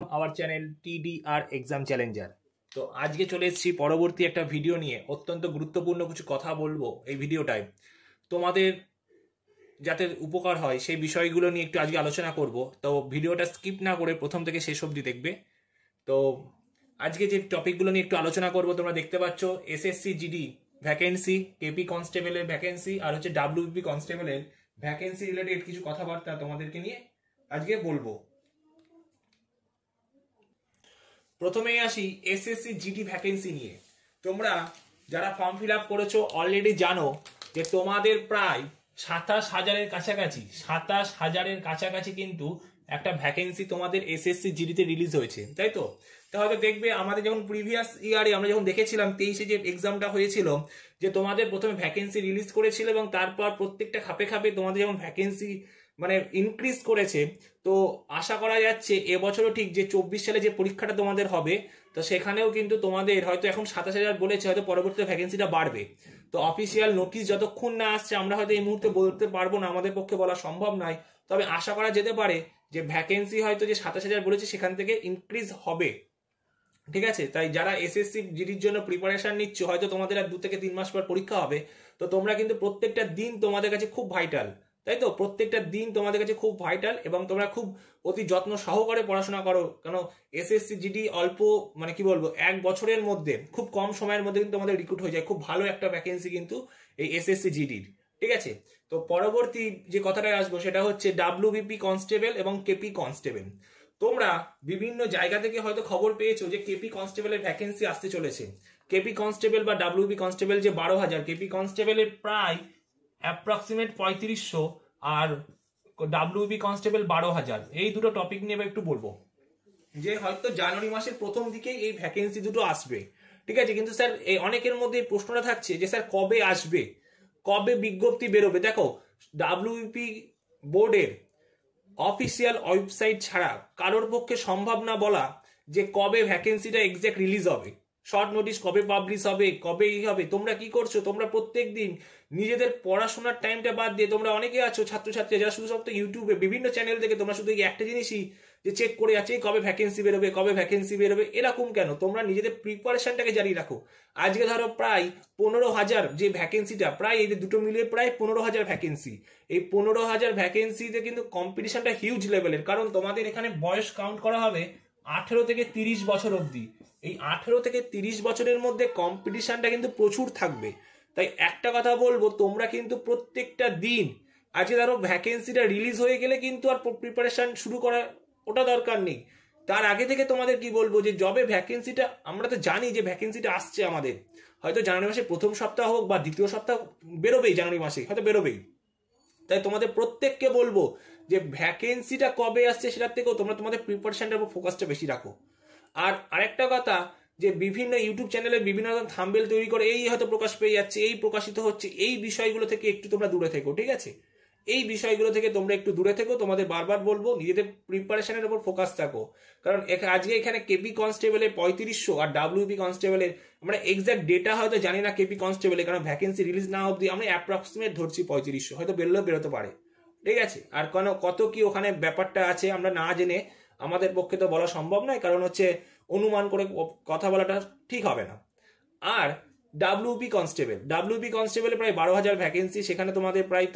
Our channel TDR exam Challenger. তো আজকে চলে এসেছি পরবর্তী একটা ভিডিও নিয়ে। অত্যন্ত গুরুত্বপূর্ণ কিছু কথা বলবো এই ভিডিওটায়, তোমাদের যাতে উপকার হয় সেই বিষয়গুলো নিয়ে একটু আজকে আলোচনা করব। তো ভিডিওটা স্কিপ না করে প্রথম থেকে শেষ অবধি দেখবে। তো আজকে যে টপিকগুলো নিয়ে একটু আলোচনা করব, তোমরা দেখতে পাচ্ছ SSC GD ভ্যাকেন্সি, কেপি কনস্টেবলের ভ্যাকেন্সি আর হচ্ছে WBP কনস্টেবলের ভ্যাকেন্সি রিলেটেড কিছু কথাবার্তা তোমাদেরকে নিয়ে আজকে বলবো। প্রথমেই আসি SSC GD ভ্যাকেন্সি নিয়ে। তোমরা যারা ফর্ম ফিল আপ করেছো অলরেডি জানো যে তোমাদের প্রায় 27,000-এর কাছাকাছি কিন্তু একটা ভ্যাকেন্সি তোমাদের SSC GD তে রিলিজ হয়েছে, তাই তো? তাহলে দেখবে আমাদের যখন প্রিভিয়াস ইয়ারে আমরা যখন দেখেছিলাম 23-এ যে এক্সামটা হয়েছিল, যে তোমাদের প্রথমে ভ্যাকেন্সি রিলিজ করেছিল এবং তারপর প্রত্যেকটা খাপে খাপে তোমাদের যখন ভ্যাকেন্সি ইনক্রিজ করেছে। তো আশা করা যাচ্ছে এবছরও ঠিক যে 24 সালে যে পরীক্ষাটা তোমাদের হবে, তো সেখানেও কিন্তু তোমাদের হয়তো এখন 27,000 বলেছে, হয়তো পরবর্তীতে ভ্যাকেন্সিটা বাড়বে। তো অফিসিয়াল নোটিশ যতক্ষণ না আসছে আমরা হয়তো এই মুহূর্তে বলতে পারবো না, আমাদের পক্ষে বলা সম্ভব নয়। তবে আশা করা যেতে পারে যে ভ্যাকেন্সি হয়তো যে 27,000 বলেছে সেখান থেকে ইনক্রিজ হবে। ঠিক আছে, তাই যারা SSC জিডির জন্য প্রিপারেশন নিচ্ছ, হয়তো তোমাদের আর 2 থেকে 3 মাস পর পরীক্ষা হবে, তো তোমরা কিন্তু প্রত্যেকটা দিন তোমাদের কাছে খুব ভাইটাল, তাই তো? প্রত্যেকটা দিন তোমাদের কাছে খুব ভাইটাল এবং তোমরা খুব অতি যত্ন সহকারে পড়াশোনা করো, কেন SSC জিডি অল্প কি বলবো 1 বছরের মধ্যে, খুব কম সময়ের মধ্যে কিন্তু তোমাদের রিক্রুট হয়ে যায়। খুব ভালো একটা ভ্যাকেন্সি কিন্তু এই SSC জিডির। ঠিক আছে, তো পরবর্তী যে কথাটা আসবো সেটা হচ্ছে WBP কনস্টেবল এবং কেপি কনস্টেবল। তোমরা বিভিন্ন জায়গা থেকে হয়তো খবর পেয়েছো যে কেপি কনস্টেবলের ভ্যাকেন্সি আসতে চলেছে। কেপি কনস্টেবল বা WBP কনস্টেবল যে 12,000, কেপি কনস্টেবলের প্রায় অ্যাপ্রক্সিমেট 3500 আর WBP কনস্টেবল 12,000। এই দুটো টপিক নিয়ে একটু বলবো যে হয়তো জানুয়ারি মাসের প্রথম দিকেই এই ভ্যাকেন্সি দুটো আসবে। ঠিক আছে, কিন্তু স্যার অনেকের মধ্যে প্রশ্নটা থাকছে যে স্যার কবে আসবে, কবে বিজ্ঞপ্তি বেরোবে। দেখো, WBP বোর্ডের অফিসিয়াল ওয়েবসাইট ছাড়া কারোর পক্ষে সম্ভব না বলা যে কবে ভ্যাকেন্সিটা এক্সাক্ট রিলিজ হবে, শর্ট নোটিশ কবে পাবলিশ হবে, কবে হবে। তোমরা কি করছো, তোমরা প্রত্যেক দিন নিজেদের পড়াশোনার টাইমটা বাদ দিয়ে তোমরা অনেকে আছো ছাত্রছাত্রী যারা শুধু সব ইউটিউবে বিভিন্ন চ্যানেল থেকে তোমরা শুধু একটা জিনিসই যে চেক করে যাচ্ছে কবে ভ্যাকেন্সি বেরোবে, কবে ভ্যাকেন্সি বেরোবে। এরকম কেন? তোমরা নিজেদের প্রিপারেশনটাকে জারি রাখো। আজকে ধরো প্রায় 15,000 যে ভ্যাকেন্সিটা, প্রায় এই দুটো মিলিয়ে প্রায় 15,000 ভ্যাকেন্সি। এই 15,000 ভ্যাকেন্সিতে কিন্তু কম্পিটিশনটা হিউজ লেভেলের, কারণ তোমাদের এখানে বয়স কাউন্ট করা হবে 18 থেকে 30 বছর অবধি। এই 18 থেকে 30 বছরের মধ্যে কম্পিটিশনটা কিন্তু প্রচুর থাকবে। তাই একটা কথা বলবো, তোমরা কিন্তু প্রত্যেকটা দিন, আজকে ধরো ভ্যাকেন্সিটা রিলিজ হয়ে গেলে কিন্তু আর প্রিপারেশন শুরু করা ওটা দরকার নেই। তার আগে থেকে তোমাদের কি বলবো যে যবে ভ্যাকেন্সিটা, আমরা তো জানি যে ভ্যাকেন্সিটা আসছে আমাদের, হয়তো জানুয়ারি মাসে প্রথম সপ্তাহ হোক বা দ্বিতীয় সপ্তাহ বেরোবেই, জানুয়ারি মাসে হয়তো বেরোবেই। তাই তোমাদের প্রত্যেককে বলবো যে ভ্যাকেন্সিটা কবে আসছে সেটার থেকেও তোমরা তোমাদের প্রিপারেশনটার উপর ফোকাসটা বেশি রাখো। আর আরেকটা কথা, যে বিভিন্ন ইউটিউব চ্যানেলে বিভিন্ন রকম থাম্বনেল তৈরি করে এই হয়তো প্রকাশ পেয়ে যাচ্ছে, এই প্রকাশিত হচ্ছে, এই বিষয়গুলো থেকে একটু তোমরা দূরে থেকো। ঠিক আছে, এই বিষয়গুলো থেকে তোমরা একটু দূরে থেকো। তোমাদের বারবার বলবো নিজেদের প্রিপারেশনের উপর ফোকাস থাকো, কারণ আজকে এখানে কেপি কনস্টেবলের 3500 আর WBP কনস্টেবলের আমরা এক্সাক্ট ডেটা হয়তো জানি না কেপি কনস্টেবলের, কারণ ভ্যাকেন্সি রিলিজ না অবধি আমরা অ্যাপ্রক্সিমেট ধরছি 3500, হয়তো বেরোলেও বেরোতে পারে। ঠিক আছে, আর কত কি ওখানে ব্যাপারটা আছে আমরা না জেনে আমাদের পক্ষে তো বলা সম্ভব নয়, কারণ হচ্ছে অনুমান করে কথা বলাটা ঠিক হবে না। আর WBP কনস্টেবলে প্রায় 12,000 ভ্যাকেন্সি, সেখানে তোমাদের প্রায়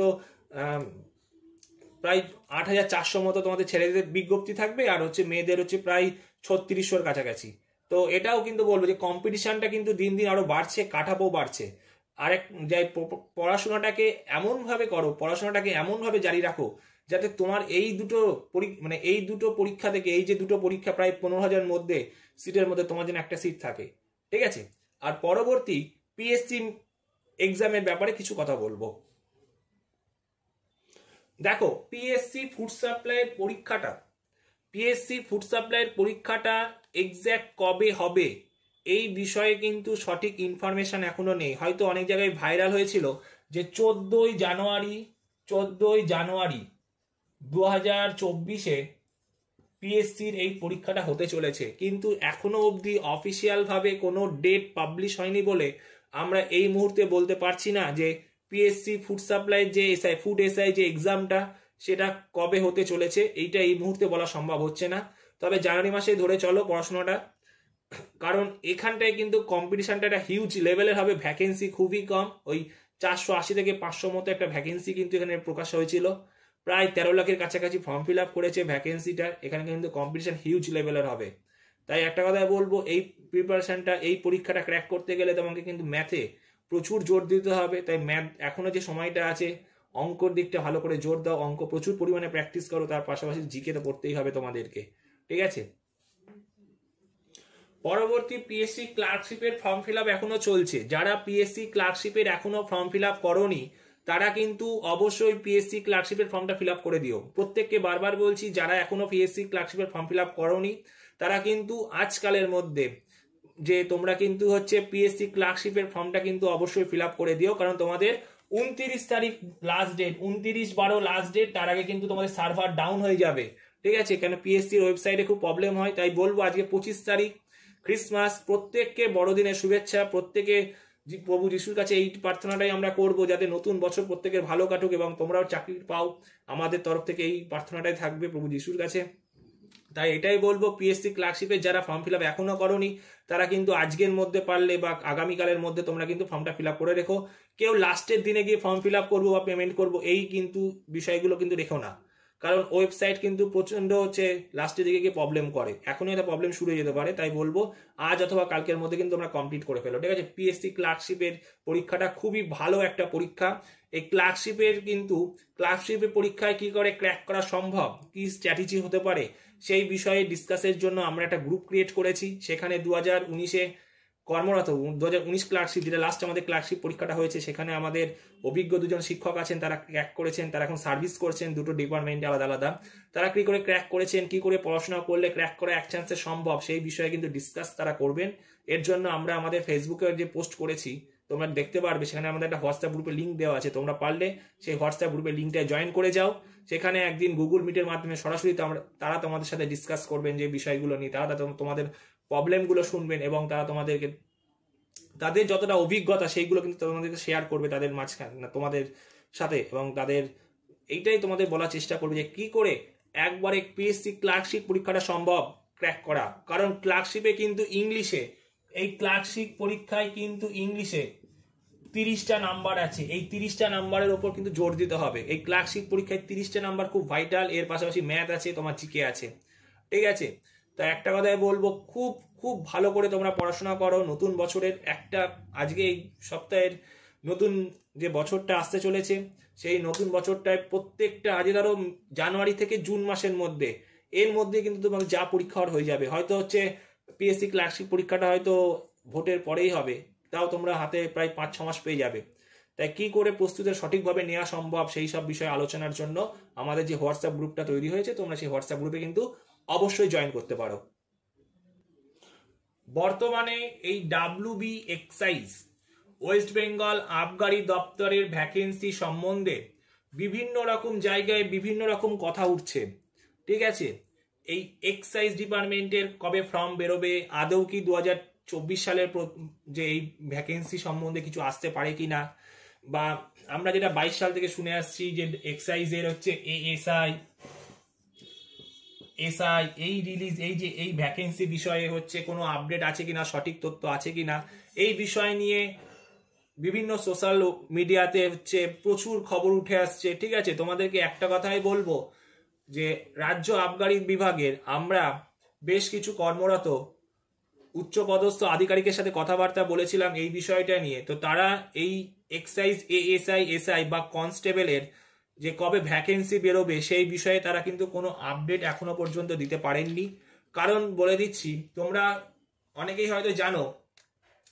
8,400 মতো তোমাদের ছেলেদের বিজ্ঞপ্তি থাকবে, আর হচ্ছে মেয়েদের হচ্ছে প্রায় 3600-র কাছাকাছি। তো এটাও কিন্তু বলবো যে কম্পিটিশনটা কিন্তু দিন দিন আরো বাড়ছে, কাঠামো বাড়ছে। আরেক যাই, পড়াশোনাটাকে এমনভাবে করো, পড়াশোনাটাকে এমনভাবে জারি রাখো যাতে তোমার এই দুটো পরীক্ষা থেকে, এই যে দুটো পরীক্ষা প্রায় 15,000 মধ্যে সিটের মধ্যে তোমার যেন একটা সিট থাকে। ঠিক আছে, আর পরবর্তী PSC এক্সামের ব্যাপারে কিছু কথা বলবো। দেখো, PSC ফুড সাপ্লাইয়ের পরীক্ষাটা এক্সাক্ট কবে হবে এই বিষয়ে কিন্তু সঠিক ইনফরমেশন এখনো নেই। হয়তো অনেক জায়গায় ভাইরাল হয়েছিল যে 14ই জানুয়ারি 2024-এ PSCর এই পরীক্ষাটা হতে চলেছে, কিন্তু এখনো অবধি অফিসিয়াল ভাবে কোনো ডেট পাবলিশ হয়নি বলে আমরা এই মুহূর্তে বলতে পারছি না যে PSC ফুড সাপ্লাই যে ফুড এসআই যে এক্সামটা সেটা কবে হতে চলেছে, এইটা এই মুহূর্তে বলা সম্ভব হচ্ছে না। তবে জানুয়ারি মাসেই ধরে চলো পড়াশোনাটা, কারণ এখানটায় কিন্তু কম্পিটিশনটা একটা হিউজ লেভেলের হবে, ভ্যাকেন্সি খুবই কম, ওই 480 থেকে 500 মতো একটা ভ্যাকেন্সি কিন্তু এখানে প্রকাশ হয়েছিল, প্রায় 13 লাখের কাছাকাছি ফর্ম ফিল আপ করেছে ভ্যাকেন্সিটা, এখানে কিন্তু কম্পিটিশন হিউজ লেভেলের হবে। তাই একটা কথা বলবো, এই প্রিপারেশনটা, এই পরীক্ষাটা ক্র্যাক করতে গেলে তোমাকে কিন্তু ম্যাথে প্রচুর জোর দিতে হবে। তাই ম্যাথ এখনো যে সময়টা আছে, অঙ্কর দিকটা ভালো করে জোর দাও, অঙ্ক প্রচুর পরিমাণে প্র্যাকটিস করো, তার পাশাপাশি জিকে তো পড়তেই হবে তোমাদেরকে, ঠিক আছে। পরবর্তী পিএসসি ক্লার্কশিপের ফর্ম ফিল আপ এখনো চলছে, যারা পিএসসি ক্লার্কশিপের এখনো ফর্ম ফিল আপ করোনি তারা কিন্তু অবশ্যই পিএসসি ক্লার্কশিপের ফর্মটা ফিল আপ করে দিও। প্রত্যেককে বারবার বলছি, যারা এখনো পিএসসি ক্লার্কশিপের ফর্ম ফিল আপ করোনি তারা কিন্তু আজকালের মধ্যে যে তোমরা কিন্তু হচ্ছে পিএসসি ক্লার্কশিপের ফর্মটা কিন্তু অবশ্যই ফিল আপ করে দিও, কারণ তোমাদের 29 তারিখ লাস্ট ডেট, 29/12 লাস্ট ডেট, তার আগে কিন্তু তোমাদের সার্ভার ডাউন হয়ে যাবে, ঠিক আছে। কেন পিএসসির ওয়েবসাইটে খুব প্রবলেম হয়, তাই বলবো আজকে 25 তারিখ ক্রিসমাস, প্রত্যেককে বড়দিনের শুভেচ্ছা, প্রত্যেকে প্রভু যিশুর কাছে এই প্রার্থনাটাই আমরা করব যাতে নতুন বছর প্রত্যেকের ভালো কাটুক এবং তোমরাও চাকরি পাও, আমাদের তরফ থেকে এই প্রার্থনাটাই থাকবে প্রভু যিশুর কাছে। তাই এটাই বলবো, পিএসসি ক্লার্কশিপের যারা ফর্ম ফিল আপ এখনো করোনি তারা কিন্তু আজকের মধ্যে পারলে বা আগামীকালের মধ্যে তোমরা কিন্তু ফর্মটা ফিল আপ করে রেখো। কেউ লাস্টের দিনে গিয়ে ফর্ম ফিল আপ করবো বা পেমেন্ট করবো এই কিন্তু বিষয়গুলো কিন্তু রেখো না, কারণ ওয়েবসাইট কিন্তু প্রচন্ড হচ্ছে লাস্টের দিকে গিয়ে প্রবলেম করে, এখনই একটা প্রবলেম শুরু হয়ে যেতে পারে। তাই বলবো আজ অথবা কালকের মধ্যে কিন্তু তোমরা কমপ্লিট করে ফেলো, ঠিক আছে। পিএসসি ক্লার্কশিপের পরীক্ষাটা খুবই ভালো একটা পরীক্ষা। এই ক্লার্কশিপের পরীক্ষায় কি করে ক্র্যাক করা সম্ভব, কি স্ট্র্যাটেজি হতে পারে, সেই বিষয়ে ডিসকাসের জন্য আমরা একটা গ্রুপ ক্রিয়েট করেছি। সেখানে 2019-এ কর্মরত 2019 ক্লার্কশিপ, যেটা লাস্ট আমাদের ক্লার্কশিপ পরীক্ষাটা হয়েছে, সেখানে আমাদের অভিজ্ঞ দুজন শিক্ষক আছেন, তারা ক্র্যাক করেছেন, তারা এখন সার্ভিস করছেন দুটো ডিপার্টমেন্টে আলাদা আলাদা। তারা কি করে ক্র্যাক করেছেন, কি করে পড়াশোনা করলে ক্র্যাক করা এক চান্সে সম্ভব, সেই বিষয়ে কিন্তু ডিসকাস তারা করবেন। এর জন্য আমরা আমাদের ফেসবুকে যে পোস্ট করেছি তোমরা দেখতে পারবে, সেখানে আমাদের একটা হোয়াটসঅ্যাপ গ্রুপে লিঙ্ক দেওয়া আছে, তোমরা পারলে সেই হোয়াটসঅ্যাপ গ্রুপের লিঙ্কটা জয়েন করে যাও। সেখানে একদিন গুগল মিটের মাধ্যমে সরাসরি তারা তোমাদের সাথে ডিসকাস করবেন যে বিষয়গুলো নিয়ে, তারা তোমাদের প্রবলেমগুলো শুনবেন এবং তারা তোমাদেরকে তাদের যতটা অভিজ্ঞতা সেইগুলো কিন্তু তোমাদেরকে শেয়ার করবে তাদের মাঝখানে তোমাদের সাথে, এবং তাদের এইটাই তোমাদের বলার চেষ্টা করবে যে কি করে একবারে পিএসসি ক্লার্কশিপ পরীক্ষাটা সম্ভব ক্র্যাক করা। কারণ ক্লার্কশিপে কিন্তু ইংলিশে, এই ক্লার্কশিপ পরীক্ষায় কিন্তু ইংলিশে 30টা নাম্বার আছে, এই 30টা নাম্বারের ওপর কিন্তু জোর দিতে হবে। এই ক্লার্কশিপ পরীক্ষায় 30টা নাম্বার খুব ভাইটাল, এর পাশাপাশি ম্যাথ আছে, তোমার জিকে আছে, ঠিক আছে। তা একটা কথাই বলবো, খুব খুব ভালো করে তোমরা পড়াশোনা করো। নতুন বছরের আজকে এই সপ্তাহের নতুন যে বছরটা আসতে চলেছে, সেই নতুন বছরটায় প্রত্যেকটা, আজকে ধরো জানুয়ারি থেকে জুন মাসের মধ্যে, এর মধ্যে কিন্তু তোমার যা পরীক্ষা হয়ে যাবে, হয়তো হচ্ছে পিএসসি ক্লার্কশিপ পরীক্ষাটা হয়তো ভোটের পরেই হবে, তাও তোমরা হাতে প্রায় 5-6 মাস পেয়ে যাবে। তাই কি করে প্রস্তুতি সঠিকভাবে নেওয়া সম্ভব সেই সব বিষয়ে আলোচনার জন্য আমাদের যে হোয়াটসঅ্যাপ গ্রুপটা তৈরি হয়েছে, তোমরা সেই হোয়াটসঅ্যাপ গ্রুপে কিন্তু অবশ্যই জয়েন করতে পারো। বর্তমানে এই ডাব্লিউবি এক্সাইজ ওয়েস্ট বেঙ্গল আবগারি দপ্তরের ভ্যাকেন্সি সম্বন্ধে বিভিন্ন রকম জায়গায় বিভিন্ন রকম কথা উঠছে, ঠিক আছে। এই এক্সাইজ ডিপার্টমেন্টের কবে ফর্ম বেরোবে, আদৌ কি 2024 সালের যে এই ভ্যাকেন্সি সম্বন্ধে কিছু আসতে পারে কিনা, বা আমরা যেটা 22 সাল থেকে শুনে আসছি যে এক্সাইজের হচ্ছে এএসআই এই রিলিজ, এই যে এই ভ্যাকেন্সি বিষয়ে হচ্ছে কোনো আপডেট আছে কিনা, সঠিক তথ্য আছে কিনা, এই বিষয় নিয়ে বিভিন্ন সোশ্যাল মিডিয়াতে হচ্ছে প্রচুর খবর উঠে আসছে, ঠিক আছে। তোমাদেরকে একটা কথাই বলবো যে রাজ্য আবগারি বিভাগের আমরা বেশ কিছু কর্মরত উচ্চপদস্থ আধিকারিকের সাথে কথাবার্তা বলেছিলাম এই বিষয়টা নিয়ে। তো তারা এই এক্সাইজ এএসআই বা কনস্টেবলের যে কবে ভ্যাকেন্সি বেরোবে সেই বিষয়ে তারা কিন্তু কোনো আপডেট এখনো পর্যন্ত দিতে পারেননি। কারণ বলে দিচ্ছি, তোমরা অনেকেই হয়তো জানো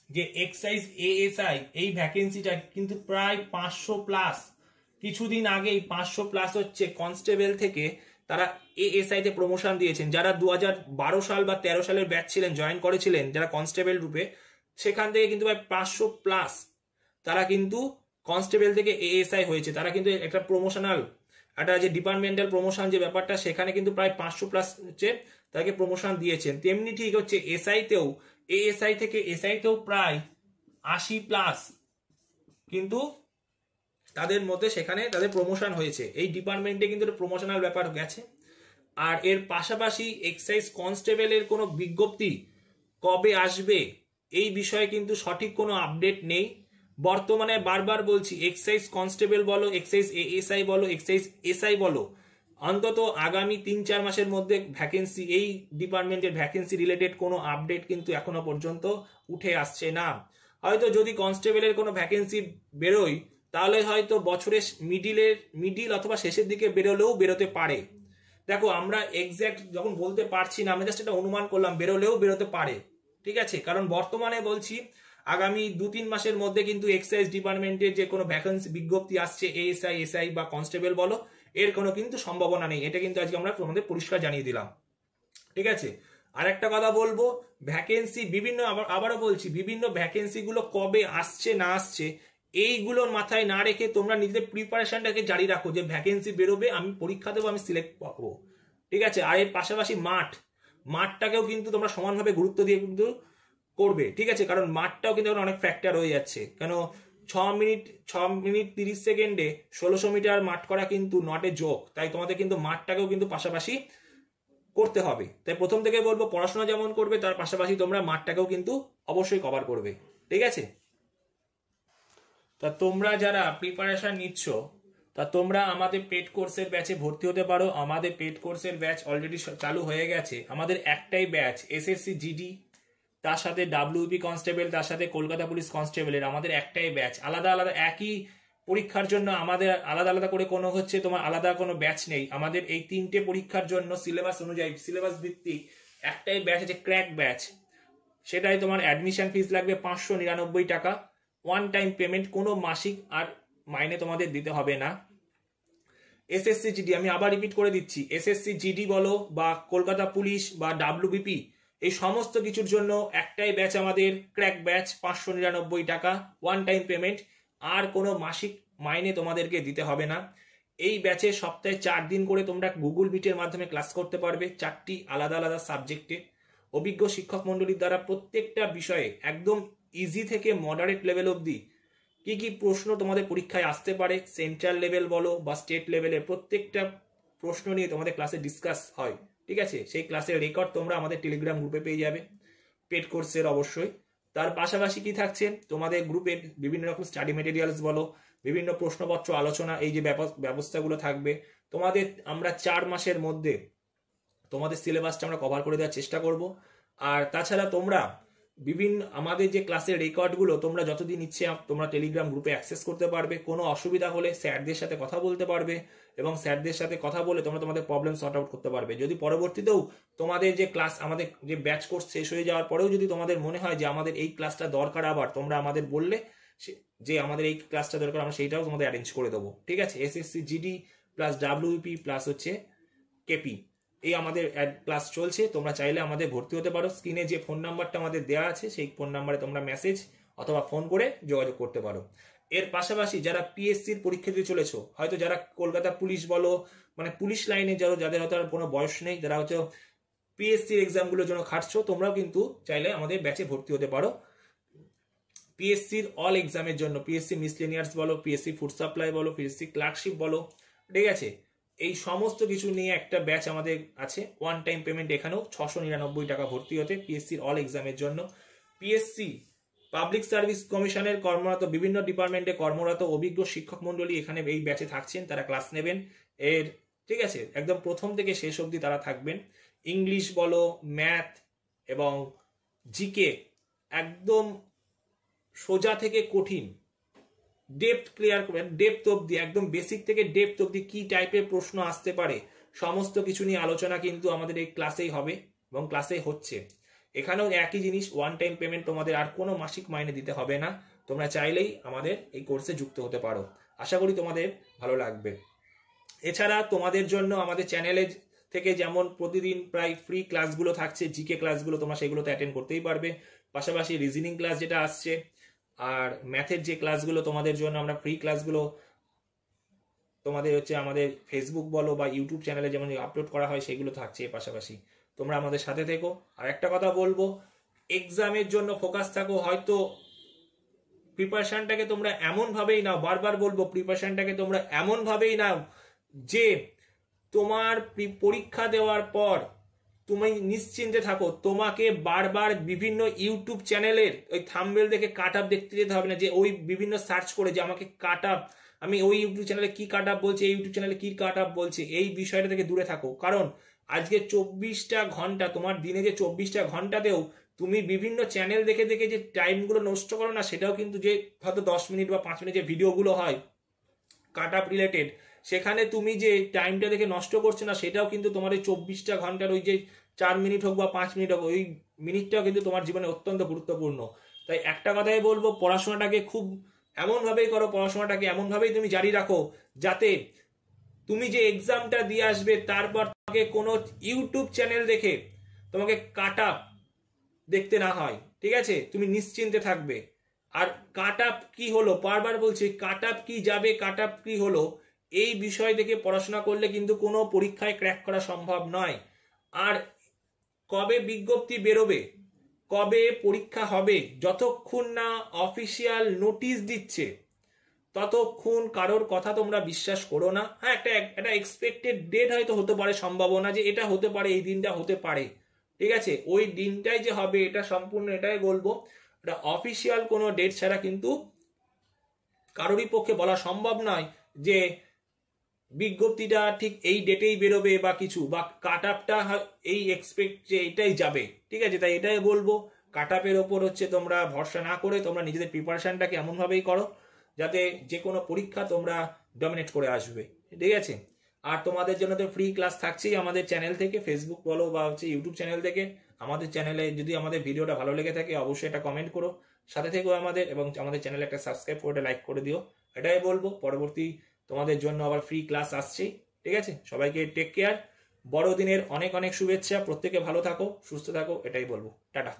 যে এক্সাইজ এএসআই এই ভ্যাকেন্সিটা কিন্তু প্রায় 500+, কিছুদিন আগেই 500+ হচ্ছে কনস্টেবল থেকে তারা এএসআই তে প্রমোশন দিয়েছেন। যারা 2012 সাল বা 13 সালের ব্যাচ ছিলেন, জয়েন করেছিলেন যারা কনস্টেবল রূপে, সেখান থেকে কিন্তু প্রায় 500+ তারা কিন্তু কনস্টেবল থেকে এএসআই হয়েছে। তারা কিন্তু একটা প্রমোশনাল, একটা যে ডিপার্টমেন্টাল প্রমোশন যে ব্যাপারটা, সেখানে কিন্তু প্রায় 500+ হচ্ছে তাকে প্রমোশন দিয়েছেন। তেমনি ঠিক হচ্ছে এসআইতেও, এএসআই থেকে এসআইতেও প্রায় 80+ কিন্তু তাদের মধ্যে সেখানে তাদের প্রমোশন হয়েছে। এই ডিপার্টমেন্টে কিন্তু প্রমোশনাল ব্যাপার গেছে। আর এর পাশাপাশি এক্সাইজ কনস্টেবলের কোনো বিজ্ঞপ্তি কবে আসবে এই বিষয়ে কিন্তু সঠিক কোনো আপডেট নেই বর্তমানে। বারবার বলছি, এক্সাইজ কনস্টেবল বলো, এক্সাইজ এএসআই বলো, এক্সাইজ এসআই বলো, অন্তত আগামী 3-4 মাসের মধ্যে ভ্যাকেন্সি, এই ডিপার্টমেন্টের ভ্যাকেন্সি রিলেটেড কোনো আপডেট কিন্তু এখনো পর্যন্ত উঠে আসছে না। হয়তো যদি কনস্টেবলের কোনো ভ্যাকেন্সি বেরোয় তাহলে হয়তো বছরের মিডিল অথবা শেষের দিকে বেরোলেও বেরোতে পারে। দেখো, আমরা এক্স্যাক্ট যখন বলতে পারছি না, আমরা জাস্ট এটা অনুমান করলাম, বেরোলেও বেরোতে পারে। ঠিক আছে, কারণ বর্তমানে বলছি আগামী 2-3 মাসের মধ্যে কিন্তু এক্সাইজ ডিপার্টমেন্টের যে কোনো ভ্যাকেন্সি বিজ্ঞপ্তি আসছে, এএসআই এসআই বা কনস্টেবল বলো, এর কোনো কিন্তু সম্ভাবনা নেই। এটা কিন্তু আজকে আমরা তোমাদের পরিষ্কার জানিয়ে দিলাম। ঠিক আছে, আর একটা কথা বলবো, ভ্যাকেন্সি বিভিন্ন, আবারও বলছি, বিভিন্ন ভ্যাকেন্সি গুলো কবে আসছে না আসছে এইগুলোর মাথায় না রেখে তোমরা নিজেদের প্রিপারেশনটাকে জারি রাখো যে ভ্যাকেন্সি বেরোবে, আমি পরীক্ষা দেবো, আমি সিলেক্ট পাবো। ঠিক আছে, আর এর পাশাপাশি মাঠটাকেও কিন্তু তোমরা সমানভাবে গুরুত্ব দিয়ে কিন্তু করবে। ঠিক আছে, কারণ মাঠটাও কিন্তু অনেক ফ্যাক্টর হয়ে যাচ্ছে। কেন 6 মিনিট 30 সেকেন্ডে 1600 মিটার মাঠ করা কিন্তু নট এ জোক। তাই তোমাদের কিন্তু মাঠটাকেও কিন্তু পাশাপাশি করতে হবে। তাই প্রথম থেকে বলবো, পড়াশোনা যেমন করবে তার পাশাপাশি তোমরা মাঠটাকেও কিন্তু অবশ্যই কভার করবে। ঠিক আছে, তা তোমরা যারা প্রিপারেশন নিচ্ছ তা তোমরা আমাদের পেড কোর্সের ব্যাচে ভর্তি হতে পারো। আমাদের পেড কোর্সের ব্যাচ অলরেডি চালু হয়ে গেছে। আমাদের একটাই ব্যাচ এসএসসি জিডি, তার সাথে ডাব্লিউপি কনস্টেবল, তার সাথে কলকাতা পুলিশ কনস্টেবলের আমাদের একটাই ব্যাচ। আলাদা আলাদা একই পরীক্ষার জন্য আমাদের আলাদা আলাদা করে কোনো হচ্ছে তোমার আলাদা কোনো ব্যাচ নেই। আমাদের এই 3টে পরীক্ষার জন্য সিলেবাস অনুযায়ী, সিলেবাস ভিত্তিক একটাই ব্যাচ আছে, ক্র্যাক ব্যাচ। সেটাই তোমার অ্যাডমিশন ফিস লাগবে 599 টাকা, ওয়ান টাইম পেমেন্ট, কোনো মাসিক আর মাইনে তোমাদের দিতে হবে না। এসএসসি জিডি, আমি আবার রিপিট করে দিচ্ছি, এসএসসি জিডি বলো বা কলকাতা পুলিশ বা ডাব্লিউবিপি, এই সমস্ত কিছুর জন্য একটাই ব্যাচ আমাদের, ক্র্যাক ব্যাচ, 599 টাকা, ওয়ান টাইম পেমেন্ট, আর কোনো মাসিক মাইনে তোমাদেরকে দিতে হবে না। এই ব্যাচে সপ্তাহে 4 দিন করে তোমরা গুগল মিটের মাধ্যমে ক্লাস করতে পারবে, 4টি আলাদা আলাদা সাবজেক্টে, অভিজ্ঞ শিক্ষক মন্ডলীর দ্বারা প্রত্যেকটা বিষয়ে একদম ইজি থেকে মডারেট লেভেল অবধি কি কি প্রশ্ন তোমাদের পরীক্ষায় আসতে পারে, সেন্ট্রাল লেভেল বলো বা স্টেট লেভেলের প্রত্যেকটা প্রশ্ন নিয়ে তোমাদের ক্লাসে ডিসকাস হয়। ঠিক আছে, সেই ক্লাসের রেকর্ড তোমরা আমাদের টেলিগ্রাম গ্রুপে পেয়ে যাবে, পেড কোর্সের অবশ্যই। তার পাশাপাশি কি থাকছে, তোমাদের গ্রুপে বিভিন্ন রকম স্টাডি মেটেরিয়ালস বলো, বিভিন্ন প্রশ্নপত্র আলোচনা, এই যে ব্যবস্থাগুলো থাকবে তোমাদের। আমরা 4 মাসের মধ্যে তোমাদের সিলেবাসটা আমরা কভার করে দেওয়ার চেষ্টা করব। আর তাছাড়া তোমরা বিভিন্ন আমাদের যে ক্লাসের রেকর্ডগুলো তোমরা যতদিন ইচ্ছে তোমরা টেলিগ্রাম গ্রুপে অ্যাক্সেস করতে পারবে। কোনো অসুবিধা হলে স্যারদের সাথে কথা বলতে পারবে এবং স্যারদের সাথে কথা বলে তোমরা তোমাদের প্রবলেম সর্ট আউট করতে পারবে। যদি পরবর্তীতেও তোমাদের যে ক্লাস, আমাদের যে ব্যাচ কোর্স শেষ হয়ে যাওয়ার পরেও যদি তোমাদের মনে হয় যে আমাদের এই ক্লাসটা দরকার, আবার তোমরা আমাদের বললে যে আমাদের এই ক্লাসটা দরকার, আমরা সেইটাও তোমাদের অ্যারেঞ্জ করে দেবো। ঠিক আছে, SSC GD plus WP plus হচ্ছে কেপি, এই আমাদের ক্লাস চলছে। তোমরা চাইলে আমাদের ভর্তি হতে পারো। স্ক্রিনে যে ফোন নাম্বারটা আমাদের দেওয়া আছে সেই ফোন নাম্বারে তোমরা মেসেজ অথবা ফোন করে যোগাযোগ করতে পারো। এর পাশাপাশি যারা পিএসসির পরীক্ষা দিয়ে চলেছো, হয়তো যারা কলকাতা পুলিশ বলো, মানে পুলিশ লাইনে যাদের হয়তো আর কোনো বয়স নেই, যারা হচ্ছে পিএসসির এক্সামগুলোর জন্য খাটছো, তোমরাও কিন্তু চাইলে আমাদের ব্যাচে ভর্তি হতে পারো। পিএসসির অল এক্সামের জন্য, পিএসসি মিসলেনিয়ার্স বলো, পিএসসি ফুড সাপ্লাই বলো, পিএসসি ক্লার্কশিপ বলো, ঠিক আছে, এই সমস্ত কিছু নিয়ে একটা ব্যাচ আমাদের আছে। ওয়ান টাইম পেমেন্ট, এখানেও 699 টাকা ভর্তি হতে পিএসসির অল এক্সামের জন্য। পিএসসি পাবলিক সার্ভিস কমিশনের কর্মরত, বিভিন্ন ডিপার্টমেন্টে কর্মরত অভিজ্ঞ শিক্ষক মন্ডলী এখানে এই ব্যাচে থাকছেন, তারা ক্লাস নেবেন এর। ঠিক আছে, একদম প্রথম থেকে শেষ অবধি তারা থাকবেন। ইংলিশ বলো, ম্যাথ এবং জিকে, একদম সোজা থেকে কঠিন, ডেপথ ক্লিয়ার করবেন, ডেপথ অবধি, একদম বেসিক থেকে ডেপথ অবধি কি টাইপের প্রশ্ন আসতে পারে সমস্ত কিছু নিয়ে আলোচনা কিন্তু আমাদের এই ক্লাসেই হবে এবং ক্লাসেই হচ্ছে। এখানেও একই জিনিস, ওয়ান টাইম পেমেন্ট, তোমাদের আর কোনো মাসিক মাইনে দিতে হবে না। তোমরা চাইলেই আমাদের এই কোর্সে যুক্ত হতে পারো। আশা করি তোমাদের ভালো লাগবে। এছাড়া তোমাদের জন্য আমাদের চ্যানেলে থেকে যেমন প্রতিদিন প্রায় ফ্রি ক্লাসগুলো থাকছে, জিকে ক্লাসগুলো তোমরা সেগুলোতে অ্যাটেন্ড করতেই পারবে। পাশাপাশি রিজনিং ক্লাস যেটা আসছে, আর ম্যাথের যে ক্লাসগুলো তোমাদের জন্য আমরা ফ্রি ক্লাসগুলো তোমাদের হচ্ছে আমাদের ফেসবুক বলো বা ইউটিউব চ্যানেলে যেমন আপলোড করা হয় সেগুলো থাকছে। পাশাপাশি তোমরা আমাদের সাথে থেকো। আর একটা কথা বলবো, এক্সামের জন্য ফোকাস থাকো। হয়তো প্রিপারেশনটাকে তোমরা এমন ভাবেই নাও, বারবার বলবো প্রিপারেশনটাকে তোমরা এমন ভাবেই নাও যে তোমার পরীক্ষা দেওয়ার পর তুমি নিশ্চিন্তে থাকো, তোমাকে বারবার বিভিন্ন ইউটিউব চ্যানেলের ওই থাম্বনেল দেখে কাট আপ দেখতে যেতে হবে না, যে ওই বিভিন্ন সার্চ করে যে আমাকে কাট আপ, আমি ওই ইউটিউব চ্যানেলে কি কাট আপ বলছে, এই ইউটিউব চ্যানেলে কি কাট আপ বলছে, এই বিষয়টা থেকে দূরে থাকো। কারণ আজকে 24টা ঘন্টা, তোমার দিনে যে 24টা ঘন্টাতেও তুমি বিভিন্ন চ্যানেল দেখে দেখে যে টাইমগুলো নষ্ট করো না, সেটাও কিন্তু যে হয়তো 10 মিনিট বা 5 মিনিট যে ভিডিওগুলো হয় কাট আপ রিলেটেড, সেখানে তুমি যে টাইমটা দেখে নষ্ট করছো না, সেটাও কিন্তু তোমার এই 24টা ঘন্টার ওই যে 4 মিনিট হোক বা 5 মিনিট হোক, ওই মিনিটটাও কিন্তু তোমার জীবনে অত্যন্ত গুরুত্বপূর্ণ। তাই একটা কথাই বলবো, পড়াশোনাটাকে খুব এমনভাবেই করো, পড়াশোনাটাকে এমনভাবেই তুমি জারি রাখো, যাতে তুমি যে এক্সামটা দিয়ে আসবে তারপর তোমাকে কোনো ইউটিউব চ্যানেল দেখে তোমাকে কাট আপ দেখতে না হয়। ঠিক আছে, তুমি নিশ্চিন্তে থাকবে। আর কাট আপ কি হলো, বারবার বলছি, কাট আপ কি যাবে, কাট আপ কি হলো, এই বিষয় থেকে পড়াশোনা করলে কিন্তু কোনো পরীক্ষায় ক্র্যাক করা সম্ভব নয়। আর কবে বিজ্ঞপ্তি বেরোবে, কবে পরীক্ষা হবে, যতক্ষণ না অফিসিয়াল নোটিশ দিচ্ছে ততক্ষণ কারোর কথা তোমরা বিশ্বাস করো না। হ্যাঁ, একটা এক্সপেক্টেড ডেট হয়তো হতে পারে, সম্ভাবনা যে এটা হতে পারে, এই দিনটা হতে পারে, ঠিক আছে, ওই দিনটাই যে হবে এটা সম্পূর্ণ, এটাই বলবো, এটা অফিসিয়াল কোনো ডেট ছাড়া কিন্তু কারোরই পক্ষে বলা সম্ভব নয় যে বিজ্ঞপ্তিটা ঠিক এই ডেটেই বেরোবে বা কিছু, বা কাট আপটা এই এক্সপেক্ট যে এটাই যাবে। ঠিক আছে, তাই এটাই বলবো, কাট আপের ওপর হচ্ছে তোমরা ভরসা না করে তোমরা নিজেদের প্রিপারেশনটাকে এমনভাবেই করো যাতে যে কোনো পরীক্ষা তোমরা ডমিনেট করে আসবে। ঠিক আছে, আর তোমাদের জন্য তো ফ্রি ক্লাস থাকছেই আমাদের চ্যানেল থেকে, ফেসবুক বলো বা হচ্ছে ইউটিউব চ্যানেল থেকে। আমাদের চ্যানেলে যদি আমাদের ভিডিওটা ভালো লেগে থাকে অবশ্যই এটা কমেন্ট করো, সাথে থেকেও আমাদের, এবং আমাদের চ্যানেলে একটা সাবস্ক্রাইব করে লাইক করে দিও। এটাই বলবো, পরবর্তী তোমাদের জন্য আবার ফ্রি ক্লাস আসছে। ঠিক আছে, সবাইকে টেক কেয়ার, বড়দিনের অনেক অনেক শুভেচ্ছা, প্রত্যেকে ভালো থাকো, সুস্থ থাকো, এটাই বলবো। টাটা।